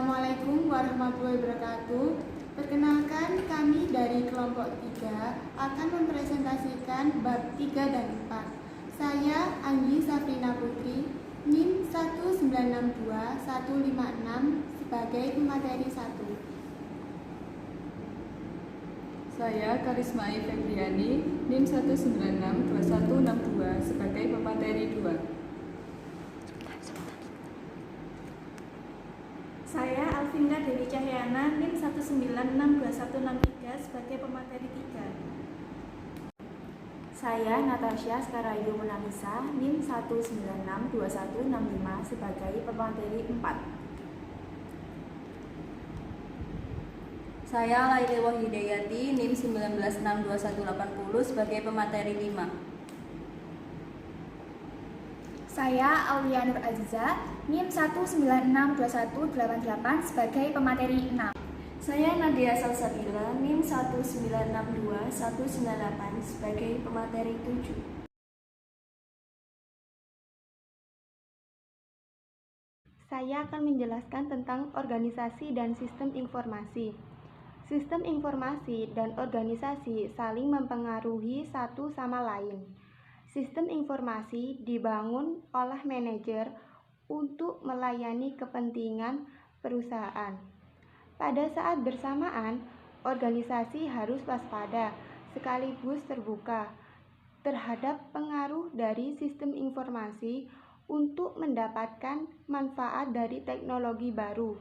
Assalamualaikum warahmatullahi wabarakatuh. Perkenalkan, kami dari kelompok 3 akan mempresentasikan bab 3 dan 4. Saya Anggi Safrina Putri, NIM 1962156 sebagai pemateri 1. Saya Karisma Febriani, NIM 1962162 sebagai pemateri 2. Saya Alvinda Dewi Cahyana, NIM 1962163 sebagai pemateri 3. Saya Natasha Skarayu Munanisa, NIM 1962165 sebagai pemateri 4. Saya Laili Wahidayati, NIM 1962180 sebagai pemateri 5. Saya Aulia Nur Aziza, NIM 1962188 sebagai pemateri 6. Saya Nadia Salsabila, NIM 1962198 sebagai pemateri 7. Saya akan menjelaskan tentang organisasi dan sistem informasi. Sistem informasi dan organisasi saling mempengaruhi satu sama lain. Sistem informasi dibangun oleh manajer untuk melayani kepentingan perusahaan. Pada saat bersamaan, organisasi harus waspada sekaligus terbuka terhadap pengaruh dari sistem informasi untuk mendapatkan manfaat dari teknologi baru.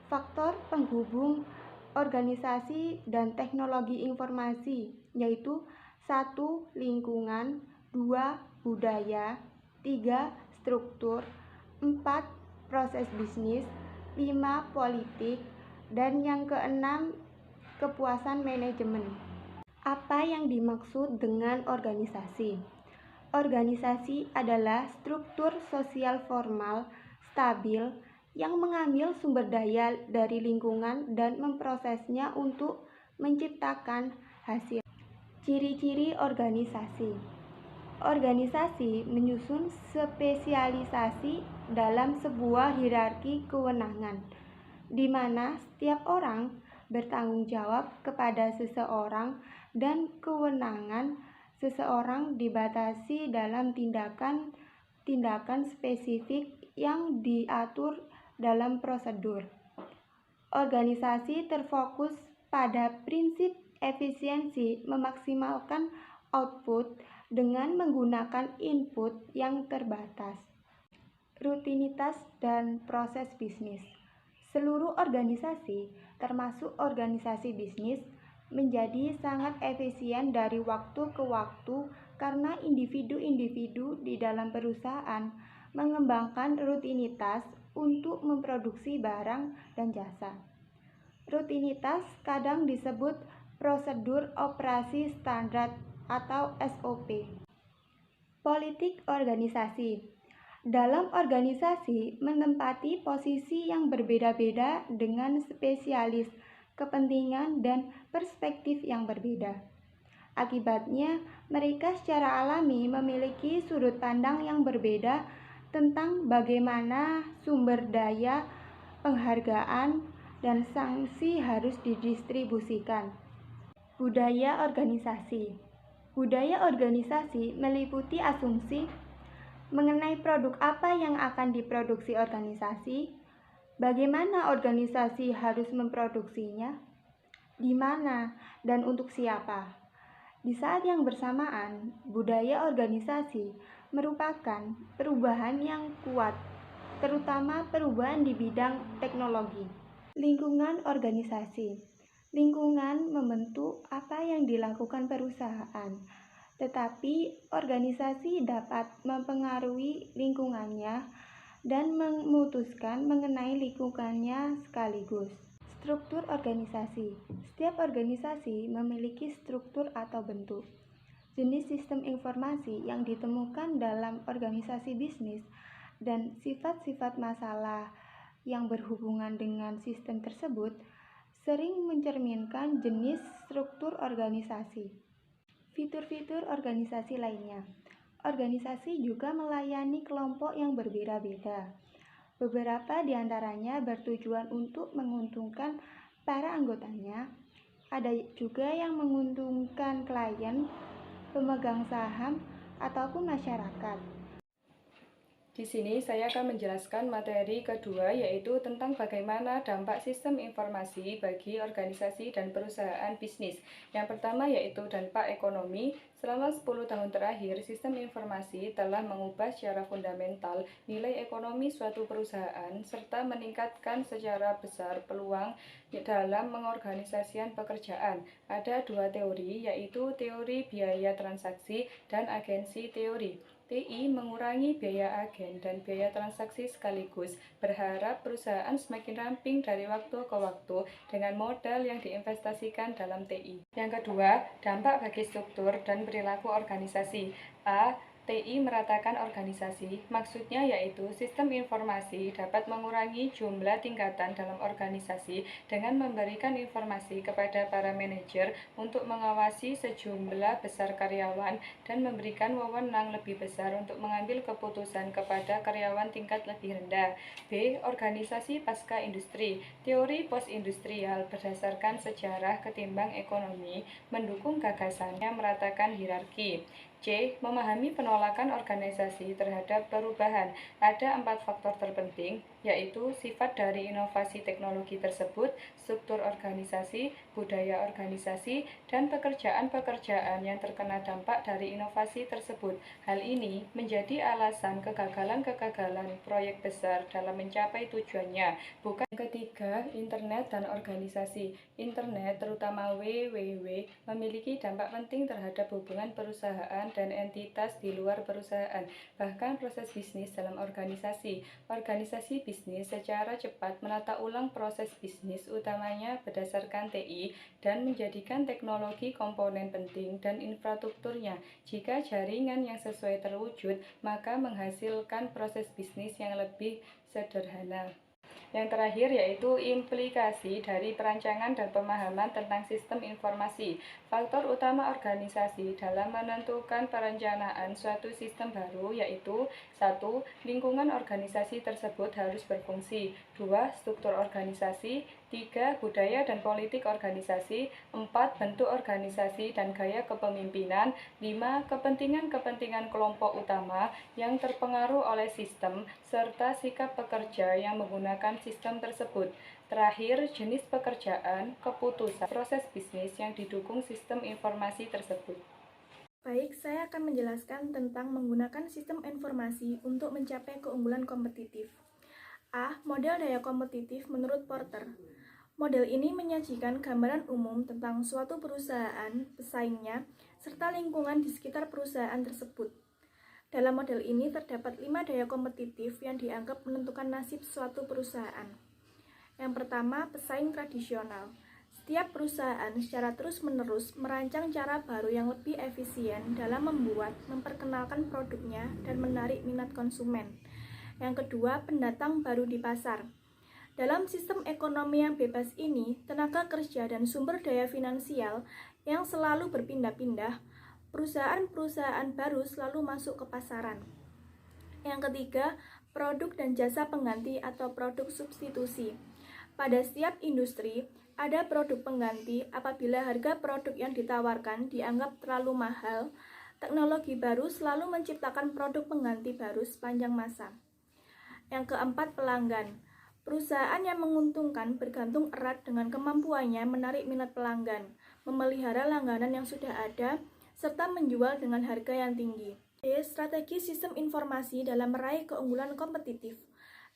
Faktor penghubung organisasi dan teknologi informasi yaitu 1. Lingkungan, 2. Budaya, 3. Struktur, 4. Proses bisnis, 5. Politik, dan yang keenam, kepuasan manajemen. Apa yang dimaksud dengan organisasi? Organisasi adalah struktur sosial formal, stabil, yang mengambil sumber daya dari lingkungan dan memprosesnya untuk menciptakan hasil. Ciri-ciri organisasi. Organisasi menyusun spesialisasi dalam sebuah hierarki kewenangan, di mana setiap orang bertanggung jawab kepada seseorang dan kewenangan seseorang dibatasi dalam tindakan spesifik yang diatur dalam prosedur. Organisasi terfokus pada prinsip efisiensi, memaksimalkan output dengan menggunakan input yang terbatas. Rutinitas dan proses bisnis. Seluruh organisasi, termasuk organisasi bisnis, menjadi sangat efisien dari waktu ke waktu karena individu-individu di dalam perusahaan mengembangkan rutinitas untuk memproduksi barang dan jasa. Rutinitas kadang disebut prosedur operasi standar atau SOP. Politik organisasi. Dalam organisasi menempati posisi yang berbeda-beda dengan spesialis, kepentingan, dan perspektif yang berbeda. Akibatnya, mereka secara alami memiliki sudut pandang yang berbeda tentang bagaimana sumber daya, penghargaan, dan sanksi harus didistribusikan. Budaya organisasi. Budaya organisasi meliputi asumsi mengenai produk apa yang akan diproduksi organisasi, bagaimana organisasi harus memproduksinya, di mana, dan untuk siapa. Di saat yang bersamaan, budaya organisasi merupakan perubahan yang kuat, terutama perubahan di bidang teknologi. Lingkungan organisasi. Lingkungan membentuk apa yang dilakukan perusahaan, tetapi organisasi dapat mempengaruhi lingkungannya dan memutuskan mengenai lingkungannya sekaligus. Struktur organisasi. Setiap organisasi memiliki struktur atau bentuk. Jenis sistem informasi yang ditemukan dalam organisasi bisnis dan sifat-sifat masalah yang berhubungan dengan sistem tersebut sering mencerminkan jenis struktur organisasi. Fitur-fitur organisasi lainnya. Organisasi juga melayani kelompok yang berbeda-beda. Beberapa di antaranya bertujuan untuk menguntungkan para anggotanya, ada juga yang menguntungkan klien, pemegang saham, ataupun masyarakat. Di sini saya akan menjelaskan materi kedua, yaitu tentang bagaimana dampak sistem informasi bagi organisasi dan perusahaan bisnis. Yang pertama yaitu dampak ekonomi. Selama 10 tahun terakhir, sistem informasi telah mengubah secara fundamental nilai ekonomi suatu perusahaan serta meningkatkan secara besar peluang dalam mengorganisasikan pekerjaan. Ada dua teori, yaitu teori biaya transaksi dan agensi teori. TI mengurangi biaya agen dan biaya transaksi sekaligus, berharap perusahaan semakin ramping dari waktu ke waktu dengan modal yang diinvestasikan dalam TI. Yang kedua, dampak bagi struktur dan perilaku organisasi. TI meratakan organisasi, maksudnya yaitu sistem informasi dapat mengurangi jumlah tingkatan dalam organisasi dengan memberikan informasi kepada para manajer untuk mengawasi sejumlah besar karyawan dan memberikan wewenang lebih besar untuk mengambil keputusan kepada karyawan tingkat lebih rendah. B. Organisasi pasca industri. Teori post-industrial berdasarkan sejarah ketimbang ekonomi mendukung gagasannya meratakan hierarki. C. Memahami penolakan organisasi terhadap perubahan. Ada 4 faktor terpenting, yaitu sifat dari inovasi teknologi tersebut, struktur organisasi, budaya organisasi, dan pekerjaan-pekerjaan yang terkena dampak dari inovasi tersebut. Hal ini menjadi alasan kegagalan-kegagalan proyek besar dalam mencapai tujuannya. Bukan. Ketiga, internet dan organisasi. Internet, terutama www, memiliki dampak penting terhadap hubungan perusahaan dan entitas di luar perusahaan, bahkan proses bisnis dalam organisasi. Organisasi bisnis secara cepat menata ulang proses bisnis utamanya berdasarkan TI dan menjadikan teknologi komponen penting dan infrastrukturnya. Jika jaringan yang sesuai terwujud, maka menghasilkan proses bisnis yang lebih sederhana. Yang terakhir yaitu implikasi dari perancangan dan pemahaman tentang sistem informasi. Faktor utama organisasi dalam menentukan perencanaan suatu sistem baru yaitu 1. Lingkungan organisasi tersebut harus berfungsi. 2. Struktur organisasi. 3. Budaya dan politik organisasi. 4. Bentuk organisasi dan gaya kepemimpinan. 5. Kepentingan-kepentingan kelompok utama yang terpengaruh oleh sistem, serta sikap pekerja yang menggunakan sistem tersebut. Terakhir, jenis pekerjaan, keputusan, proses bisnis yang didukung sistem informasi tersebut. Baik, saya akan menjelaskan tentang menggunakan sistem informasi untuk mencapai keunggulan kompetitif. A. Model daya kompetitif menurut Porter. Model ini menyajikan gambaran umum tentang suatu perusahaan, pesaingnya, serta lingkungan di sekitar perusahaan tersebut. Dalam model ini terdapat 5 daya kompetitif yang dianggap menentukan nasib suatu perusahaan. Yang pertama, pesaing tradisional. Setiap perusahaan secara terus-menerus merancang cara baru yang lebih efisien dalam memperkenalkan produknya dan menarik minat konsumen. Yang kedua, pendatang baru di pasar. Dalam sistem ekonomi yang bebas ini, tenaga kerja dan sumber daya finansial yang selalu berpindah-pindah, perusahaan-perusahaan baru selalu masuk ke pasaran. Yang ketiga, produk dan jasa pengganti atau produk substitusi. Pada setiap industri, ada produk pengganti apabila harga produk yang ditawarkan dianggap terlalu mahal. Teknologi baru selalu menciptakan produk pengganti baru sepanjang masa. Yang keempat, pelanggan. Perusahaan yang menguntungkan bergantung erat dengan kemampuannya menarik minat pelanggan, memelihara langganan yang sudah ada, serta menjual dengan harga yang tinggi. Strategi sistem informasi dalam meraih keunggulan kompetitif.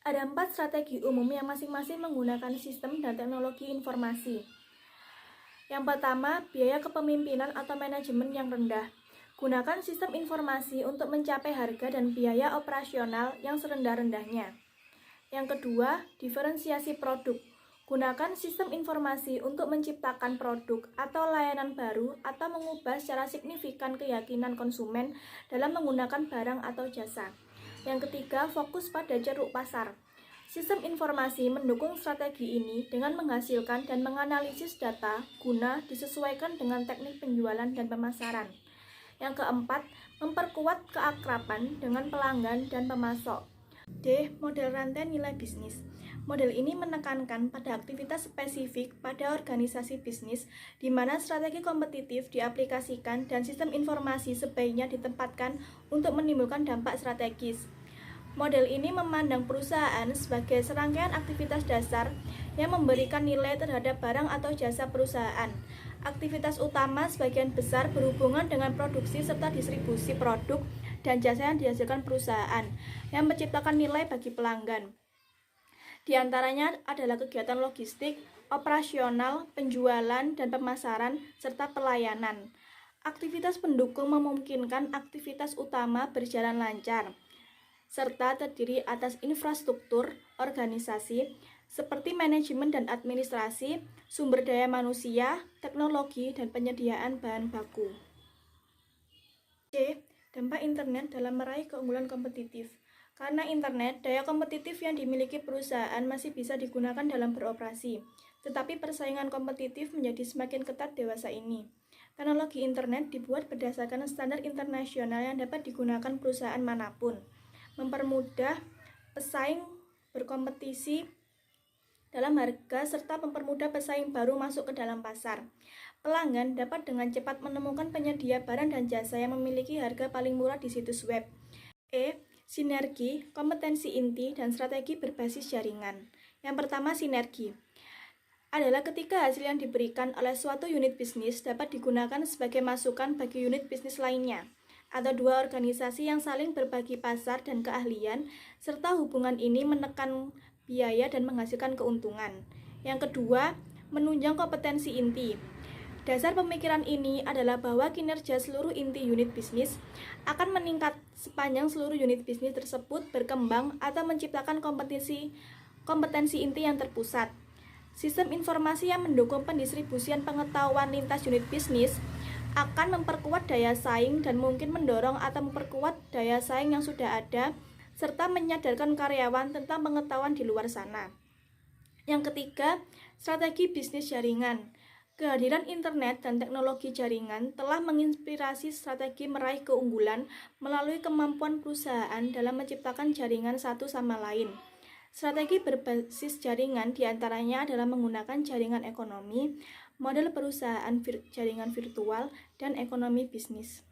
Ada 4 strategi umum yang masing-masing menggunakan sistem dan teknologi informasi. Yang pertama, biaya kepemimpinan atau manajemen yang rendah. Gunakan sistem informasi untuk mencapai harga dan biaya operasional yang serendah-rendahnya. Yang kedua, diferensiasi produk. Gunakan sistem informasi untuk menciptakan produk atau layanan baru atau mengubah secara signifikan keyakinan konsumen dalam menggunakan barang atau jasa. Yang ketiga, fokus pada ceruk pasar. Sistem informasi mendukung strategi ini dengan menghasilkan dan menganalisis data guna disesuaikan dengan teknik penjualan dan pemasaran. Yang keempat, memperkuat keakraban dengan pelanggan dan pemasok. D. Model rantai nilai bisnis. Model ini menekankan pada aktivitas spesifik pada organisasi bisnis, di mana strategi kompetitif diaplikasikan dan sistem informasi sebaiknya ditempatkan untuk menimbulkan dampak strategis. Model ini memandang perusahaan sebagai serangkaian aktivitas dasar yang memberikan nilai terhadap barang atau jasa perusahaan. Aktivitas utama sebagian besar berhubungan dengan produksi serta distribusi produk dan jasa yang dihasilkan perusahaan, yang menciptakan nilai bagi pelanggan. Di antaranya adalah kegiatan logistik, operasional, penjualan, dan pemasaran, serta pelayanan. Aktivitas pendukung memungkinkan aktivitas utama berjalan lancar, serta terdiri atas infrastruktur, organisasi, seperti manajemen dan administrasi, sumber daya manusia, teknologi, dan penyediaan bahan baku. C. Dampak internet dalam meraih keunggulan kompetitif. Karena internet, daya kompetitif yang dimiliki perusahaan masih bisa digunakan dalam beroperasi, tetapi persaingan kompetitif menjadi semakin ketat dewasa ini. Teknologi internet dibuat berdasarkan standar internasional yang dapat digunakan perusahaan manapun, mempermudah pesaing berkompetisi dalam harga serta mempermudah pesaing baru masuk ke dalam pasar. Pelanggan dapat dengan cepat menemukan penyedia barang dan jasa yang memiliki harga paling murah di situs web. E. Sinergi, kompetensi inti, dan strategi berbasis jaringan. Yang pertama, sinergi adalah ketika hasil yang diberikan oleh suatu unit bisnis dapat digunakan sebagai masukan bagi unit bisnis lainnya, atau dua organisasi yang saling berbagi pasar dan keahlian, serta hubungan ini menekan biaya dan menghasilkan keuntungan. Yang kedua, menunjang kompetensi inti. Dasar pemikiran ini adalah bahwa kinerja seluruh inti unit bisnis akan meningkat sepanjang seluruh unit bisnis tersebut berkembang atau menciptakan kompetensi inti yang terpusat. Sistem informasi yang mendukung pendistribusian pengetahuan lintas unit bisnis akan memperkuat daya saing dan mungkin mendorong atau memperkuat daya saing yang sudah ada, serta menyadarkan karyawan tentang pengetahuan di luar sana. Yang ketiga, strategi bisnis jaringan. Kehadiran internet dan teknologi jaringan telah menginspirasi strategi meraih keunggulan melalui kemampuan perusahaan dalam menciptakan jaringan satu sama lain. Strategi berbasis jaringan diantaranya adalah menggunakan jaringan ekonomi, model perusahaan jaringan virtual, dan ekonomi bisnis.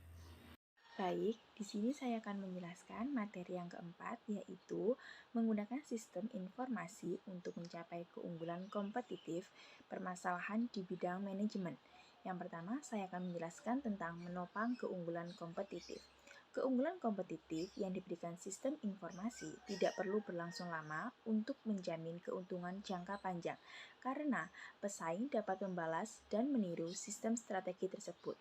Baik, di sini saya akan menjelaskan materi yang keempat, yaitu menggunakan sistem informasi untuk mencapai keunggulan kompetitif, permasalahan di bidang manajemen. Yang pertama, saya akan menjelaskan tentang menopang keunggulan kompetitif. Keunggulan kompetitif yang diberikan sistem informasi tidak perlu berlangsung lama untuk menjamin keuntungan jangka panjang, karena pesaing dapat membalas dan meniru sistem strategi tersebut.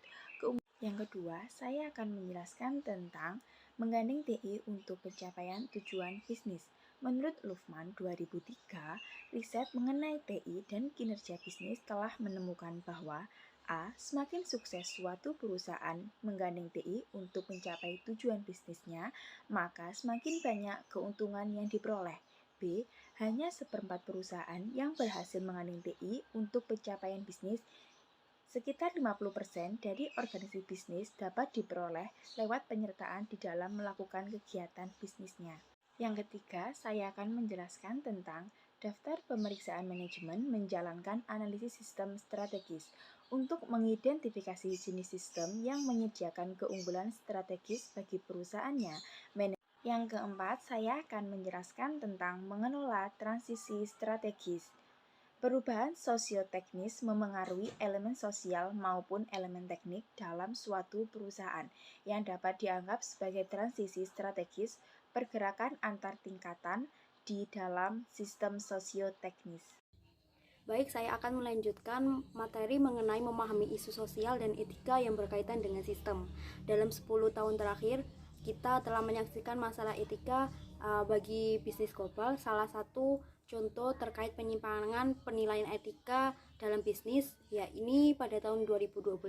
Yang kedua, saya akan menjelaskan tentang menggandeng TI untuk pencapaian tujuan bisnis. Menurut Luhmann 2003, riset mengenai TI dan kinerja bisnis telah menemukan bahwa A. Semakin sukses suatu perusahaan menggandeng TI untuk mencapai tujuan bisnisnya, maka semakin banyak keuntungan yang diperoleh. B. Hanya seperempat perusahaan yang berhasil menggandeng TI untuk pencapaian bisnis. Sekitar 50% dari organisasi bisnis dapat diperoleh lewat penyertaan di dalam melakukan kegiatan bisnisnya. Yang ketiga, saya akan menjelaskan tentang daftar pemeriksaan manajemen menjalankan analisis sistem strategis untuk mengidentifikasi jenis sistem yang menyediakan keunggulan strategis bagi perusahaannya. Yang keempat, saya akan menjelaskan tentang mengelola transisi strategis. Perubahan sosioteknis memengaruhi elemen sosial maupun elemen teknik dalam suatu perusahaan yang dapat dianggap sebagai transisi strategis pergerakan antar tingkatan di dalam sistem sosioteknis. Baik, saya akan melanjutkan materi mengenai memahami isu sosial dan etika yang berkaitan dengan sistem. Dalam 10 tahun terakhir, kita telah menyaksikan masalah etika bagi bisnis global. Salah satu contoh terkait penyimpangan penilaian etika dalam bisnis, yakni pada tahun 2012,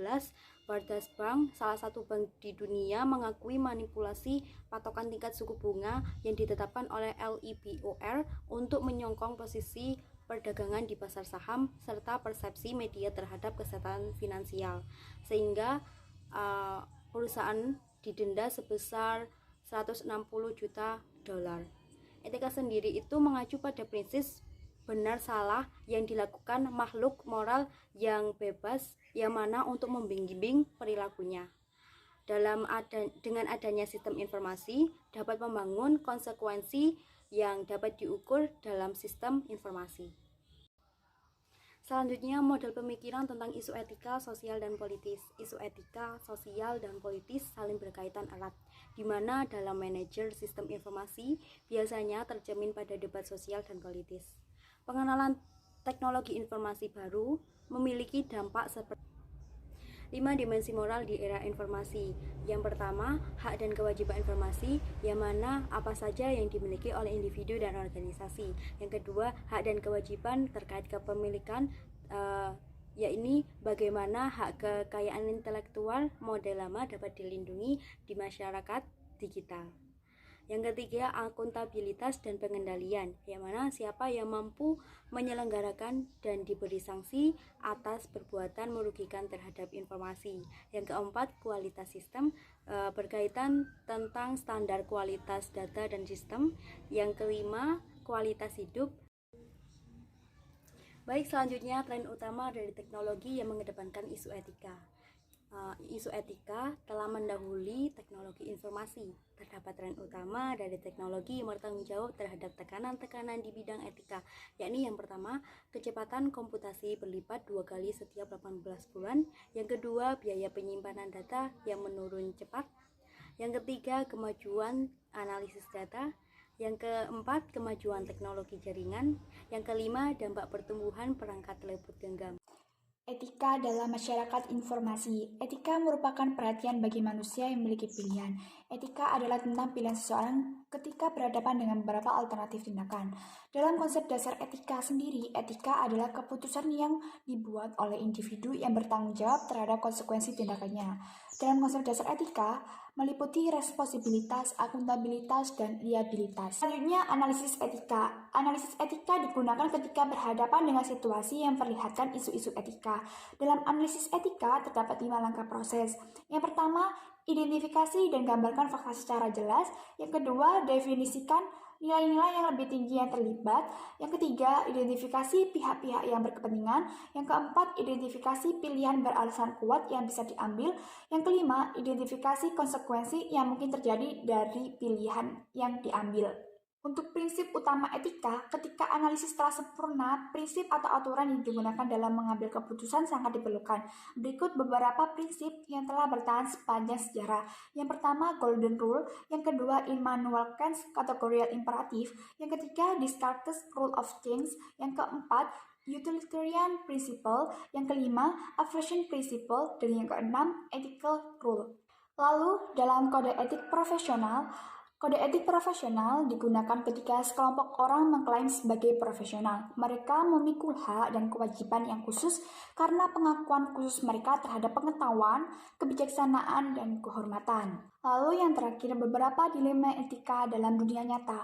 Barclays Bank, salah satu bank di dunia, mengakui manipulasi patokan tingkat suku bunga yang ditetapkan oleh LIBOR untuk menyongkong posisi perdagangan di pasar saham serta persepsi media terhadap kesehatan finansial, sehingga perusahaan didenda sebesar $160 juta. Etika sendiri itu mengacu pada prinsip benar salah yang dilakukan makhluk moral yang bebas, yang mana untuk membimbing perilakunya. Dengan adanya sistem informasi dapat membangun konsekuensi yang dapat diukur dalam sistem informasi. Selanjutnya, model pemikiran tentang isu etika, sosial, dan politis. Isu etika, sosial, dan politis saling berkaitan erat, di mana dalam manajer sistem informasi biasanya tercermin pada debat sosial dan politis. Pengenalan teknologi informasi baru memiliki dampak seperti 5 dimensi moral di era informasi. Yang pertama, hak dan kewajiban informasi, yang mana apa saja yang dimiliki oleh individu dan organisasi. Yang kedua, hak dan kewajiban terkait kepemilikan, yakni bagaimana hak kekayaan intelektual model lama dapat dilindungi di masyarakat digital. Yang ketiga, akuntabilitas dan pengendalian, yang mana siapa yang mampu menyelenggarakan dan diberi sanksi atas perbuatan merugikan terhadap informasi. Yang keempat, kualitas sistem, berkaitan tentang standar kualitas data dan sistem. Yang kelima, kualitas hidup. Baik, selanjutnya tren utama dari teknologi yang mengedepankan isu etika. Isu etika telah mendahului teknologi informasi. Terdapat tren utama dari teknologi yang bertanggung jawab terhadap tekanan-tekanan di bidang etika, yakni yang pertama, kecepatan komputasi berlipat 2 kali setiap 18 bulan. Yang kedua, biaya penyimpanan data yang menurun cepat. Yang ketiga, kemajuan analisis data. Yang keempat, kemajuan teknologi jaringan. Yang kelima, dampak pertumbuhan perangkat telepon genggam. Etika dalam masyarakat informasi. Etika merupakan perhatian bagi manusia yang memiliki pilihan. Etika adalah tentang pilihan seseorang ketika berhadapan dengan beberapa alternatif tindakan. Dalam konsep dasar etika sendiri, etika adalah keputusan yang dibuat oleh individu yang bertanggung jawab terhadap konsekuensi tindakannya. Dalam konsep dasar etika, meliputi responsibilitas, akuntabilitas, dan liabilitas. Selanjutnya, analisis etika. Analisis etika digunakan ketika berhadapan dengan situasi yang memperlihatkan isu-isu etika. Dalam analisis etika terdapat 5 langkah proses. Yang pertama, identifikasi dan gambarkan fakta secara jelas. Yang kedua, definisikan nilai-nilai yang lebih tinggi yang terlibat. Yang ketiga, identifikasi pihak-pihak yang berkepentingan. Yang keempat, identifikasi pilihan beralasan kuat yang bisa diambil. Yang kelima, identifikasi konsekuensi yang mungkin terjadi dari pilihan yang diambil. Untuk prinsip utama etika, ketika analisis telah sempurna, prinsip atau aturan yang digunakan dalam mengambil keputusan sangat diperlukan. Berikut beberapa prinsip yang telah bertahan sepanjang sejarah. Yang pertama, Golden Rule. Yang kedua, Immanuel Kant's Categorical Imperative. Yang ketiga, Descartes' Rule of Things. Yang keempat, Utilitarian Principle. Yang kelima, Aversion Principle. Dan yang keenam, Ethical Rule. Lalu, dalam kode etik profesional, kode etik profesional digunakan ketika sekelompok orang mengklaim sebagai profesional. Mereka memikul hak dan kewajiban yang khusus karena pengakuan khusus mereka terhadap pengetahuan, kebijaksanaan, dan kehormatan. Lalu yang terakhir, beberapa dilema etika dalam dunia nyata.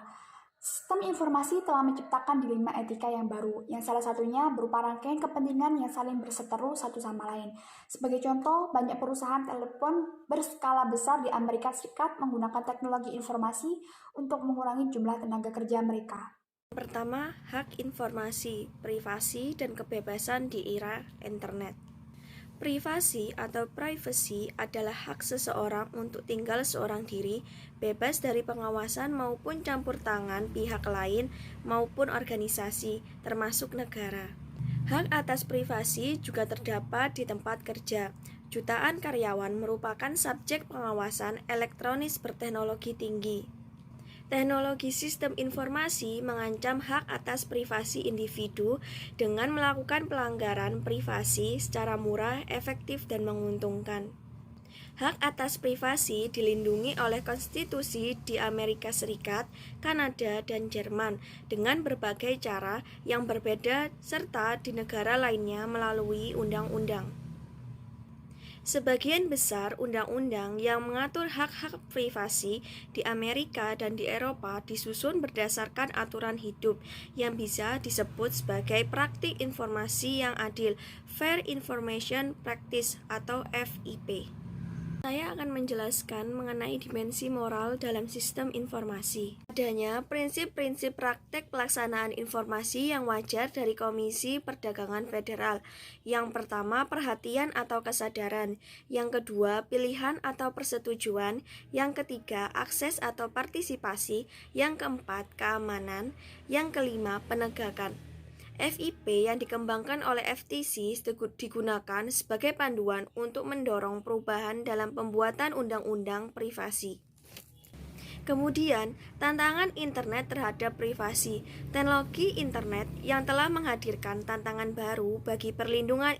Sistem informasi telah menciptakan dilema etika yang baru, yang salah satunya berupa rangkaian kepentingan yang saling berseteru satu sama lain. Sebagai contoh, banyak perusahaan telepon berskala besar di Amerika Serikat menggunakan teknologi informasi untuk mengurangi jumlah tenaga kerja mereka. Pertama, hak informasi, privasi, dan kebebasan di era internet. Privasi atau privacy adalah hak seseorang untuk tinggal seorang diri, bebas dari pengawasan maupun campur tangan pihak lain maupun organisasi, termasuk negara. Hak atas privasi juga terdapat di tempat kerja. Jutaan karyawan merupakan subjek pengawasan elektronis berteknologi tinggi. Teknologi sistem informasi mengancam hak atas privasi individu dengan melakukan pelanggaran privasi secara murah, efektif, dan menguntungkan. Hak atas privasi dilindungi oleh konstitusi di Amerika Serikat, Kanada, dan Jerman dengan berbagai cara yang berbeda serta di negara lainnya melalui undang-undang. Sebagian besar undang-undang yang mengatur hak-hak privasi di Amerika dan di Eropa disusun berdasarkan aturan hidup yang bisa disebut sebagai praktik informasi yang adil, Fair Information Practice atau FIP. Saya akan menjelaskan mengenai dimensi moral dalam sistem informasi. Adanya prinsip-prinsip praktek pelaksanaan informasi yang wajar dari Komisi Perdagangan Federal. Yang pertama, perhatian atau kesadaran. Yang kedua, pilihan atau persetujuan. Yang ketiga, akses atau partisipasi. Yang keempat, keamanan. Yang kelima, penegakan. FIP yang dikembangkan oleh FTC digunakan sebagai panduan untuk mendorong perubahan dalam pembuatan undang-undang privasi. Kemudian, tantangan internet terhadap privasi. Teknologi internet yang telah menghadirkan tantangan baru bagi perlindungan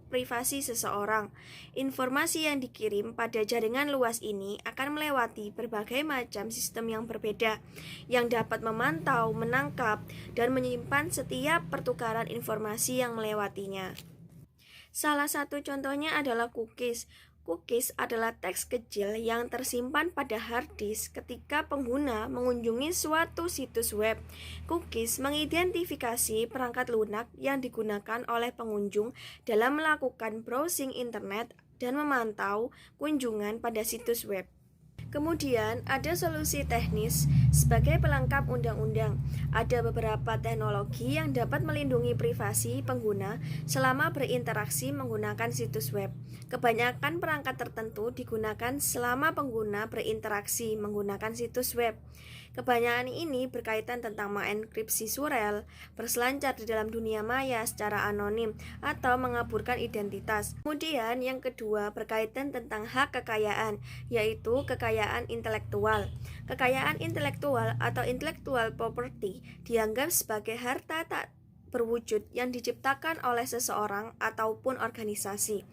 privasi seseorang. Informasi yang dikirim pada jaringan luas ini akan melewati berbagai macam sistem yang berbeda, yang dapat memantau, menangkap, dan menyimpan setiap pertukaran informasi yang melewatinya. Salah satu contohnya adalah cookies. Cookies adalah teks kecil yang tersimpan pada hard disk ketika pengguna mengunjungi suatu situs web. Cookies mengidentifikasi perangkat lunak yang digunakan oleh pengunjung dalam melakukan browsing internet dan memantau kunjungan pada situs web. Kemudian ada solusi teknis sebagai pelengkap undang-undang. Ada beberapa teknologi yang dapat melindungi privasi pengguna selama berinteraksi menggunakan situs web. Kebanyakan perangkat tertentu digunakan selama pengguna berinteraksi menggunakan situs web. Kebanyakan ini berkaitan tentang mengenkripsi surel, berselancar di dalam dunia maya secara anonim, atau mengaburkan identitas. Kemudian yang kedua berkaitan tentang hak kekayaan, yaitu kekayaan intelektual. Kekayaan intelektual atau intellectual property dianggap sebagai harta tak berwujud yang diciptakan oleh seseorang ataupun organisasi.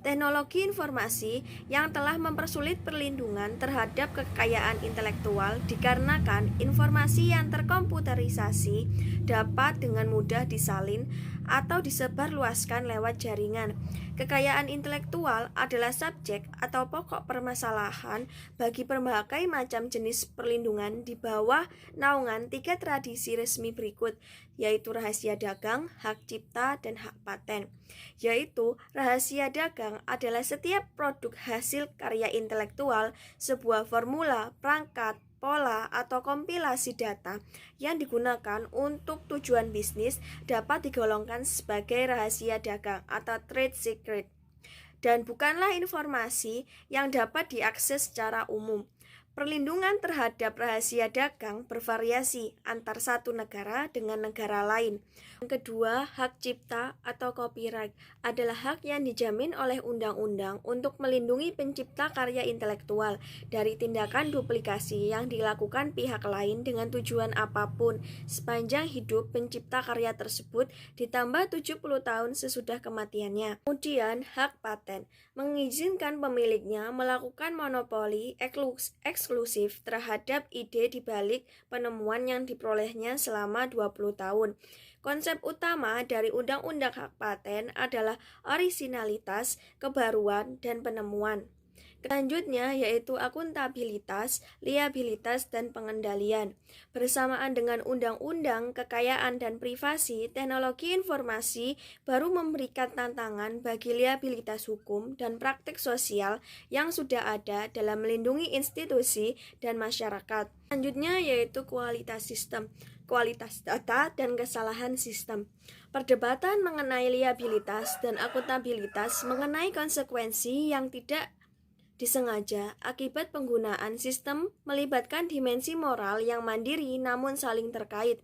Teknologi informasi yang telah mempersulit perlindungan terhadap kekayaan intelektual dikarenakan informasi yang terkomputerisasi dapat dengan mudah disalin atau disebarluaskan lewat jaringan. Kekayaan intelektual adalah subjek atau pokok permasalahan bagi berbagai macam jenis perlindungan di bawah naungan 3 tradisi resmi berikut, yaitu rahasia dagang, hak cipta, dan hak paten. Yaitu rahasia dagang adalah setiap produk hasil karya intelektual, sebuah formula, perangkat, pola, atau kompilasi data yang digunakan untuk tujuan bisnis dapat digolongkan sebagai rahasia dagang atau trade secret, dan bukanlah informasi yang dapat diakses secara umum. Perlindungan terhadap rahasia dagang bervariasi antar satu negara dengan negara lain. Yang kedua, hak cipta atau copyright adalah hak yang dijamin oleh undang-undang untuk melindungi pencipta karya intelektual dari tindakan duplikasi yang dilakukan pihak lain dengan tujuan apapun sepanjang hidup pencipta karya tersebut ditambah 70 tahun sesudah kematiannya. Kemudian, hak paten mengizinkan pemiliknya melakukan monopoli eksklusif terhadap ide di balik penemuan yang diperolehnya selama 20 tahun. Konsep utama dari Undang-Undang Hak Paten adalah orisinalitas, kebaruan, dan penemuan. Selanjutnya yaitu akuntabilitas, liabilitas, dan pengendalian. Bersamaan dengan Undang-Undang Kekayaan dan Privasi, teknologi informasi baru memberikan tantangan bagi liabilitas hukum dan praktik sosial yang sudah ada dalam melindungi institusi dan masyarakat. Selanjutnya yaitu kualitas sistem, kualitas data, dan kesalahan sistem. Perdebatan mengenai liabilitas dan akuntabilitas mengenai konsekuensi yang tidak disengaja akibat penggunaan sistem melibatkan dimensi moral yang mandiri namun saling terkait.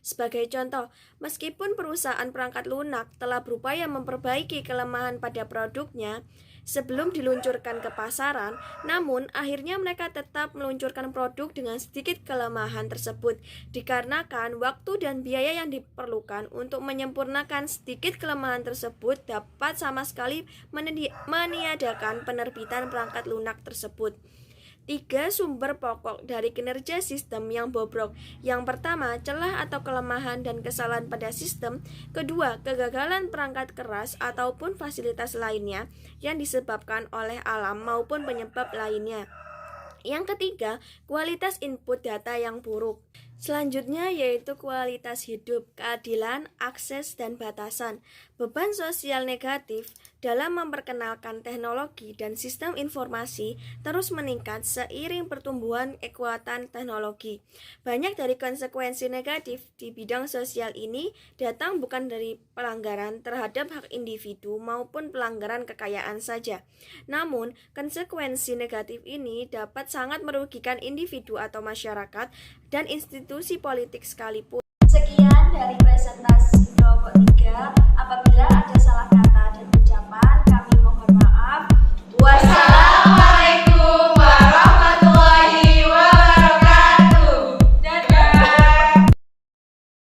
Sebagai contoh, meskipun perusahaan perangkat lunak telah berupaya memperbaiki kelemahan pada produknya sebelum diluncurkan ke pasaran, namun akhirnya mereka tetap meluncurkan produk dengan sedikit kelemahan tersebut dikarenakan waktu dan biaya yang diperlukan untuk menyempurnakan sedikit kelemahan tersebut dapat sama sekali meniadakan penerbitan perangkat lunak tersebut. 3 sumber pokok dari kinerja sistem yang bobrok. Yang pertama, celah atau kelemahan dan kesalahan pada sistem. Kedua, kegagalan perangkat keras ataupun fasilitas lainnya yang disebabkan oleh alam maupun penyebab lainnya. Yang ketiga, kualitas input data yang buruk. Selanjutnya yaitu kualitas hidup, keadilan, akses, dan batasan. Beban sosial negatif dalam memperkenalkan teknologi dan sistem informasi terus meningkat seiring pertumbuhan kekuatan teknologi. Banyak dari konsekuensi negatif di bidang sosial ini datang bukan dari pelanggaran terhadap hak individu maupun pelanggaran kekayaan saja. Namun, konsekuensi negatif ini dapat sangat merugikan individu atau masyarakat dan institusi politik sekalipun. Sekian dari presentasi kelompok 3. Apabila ada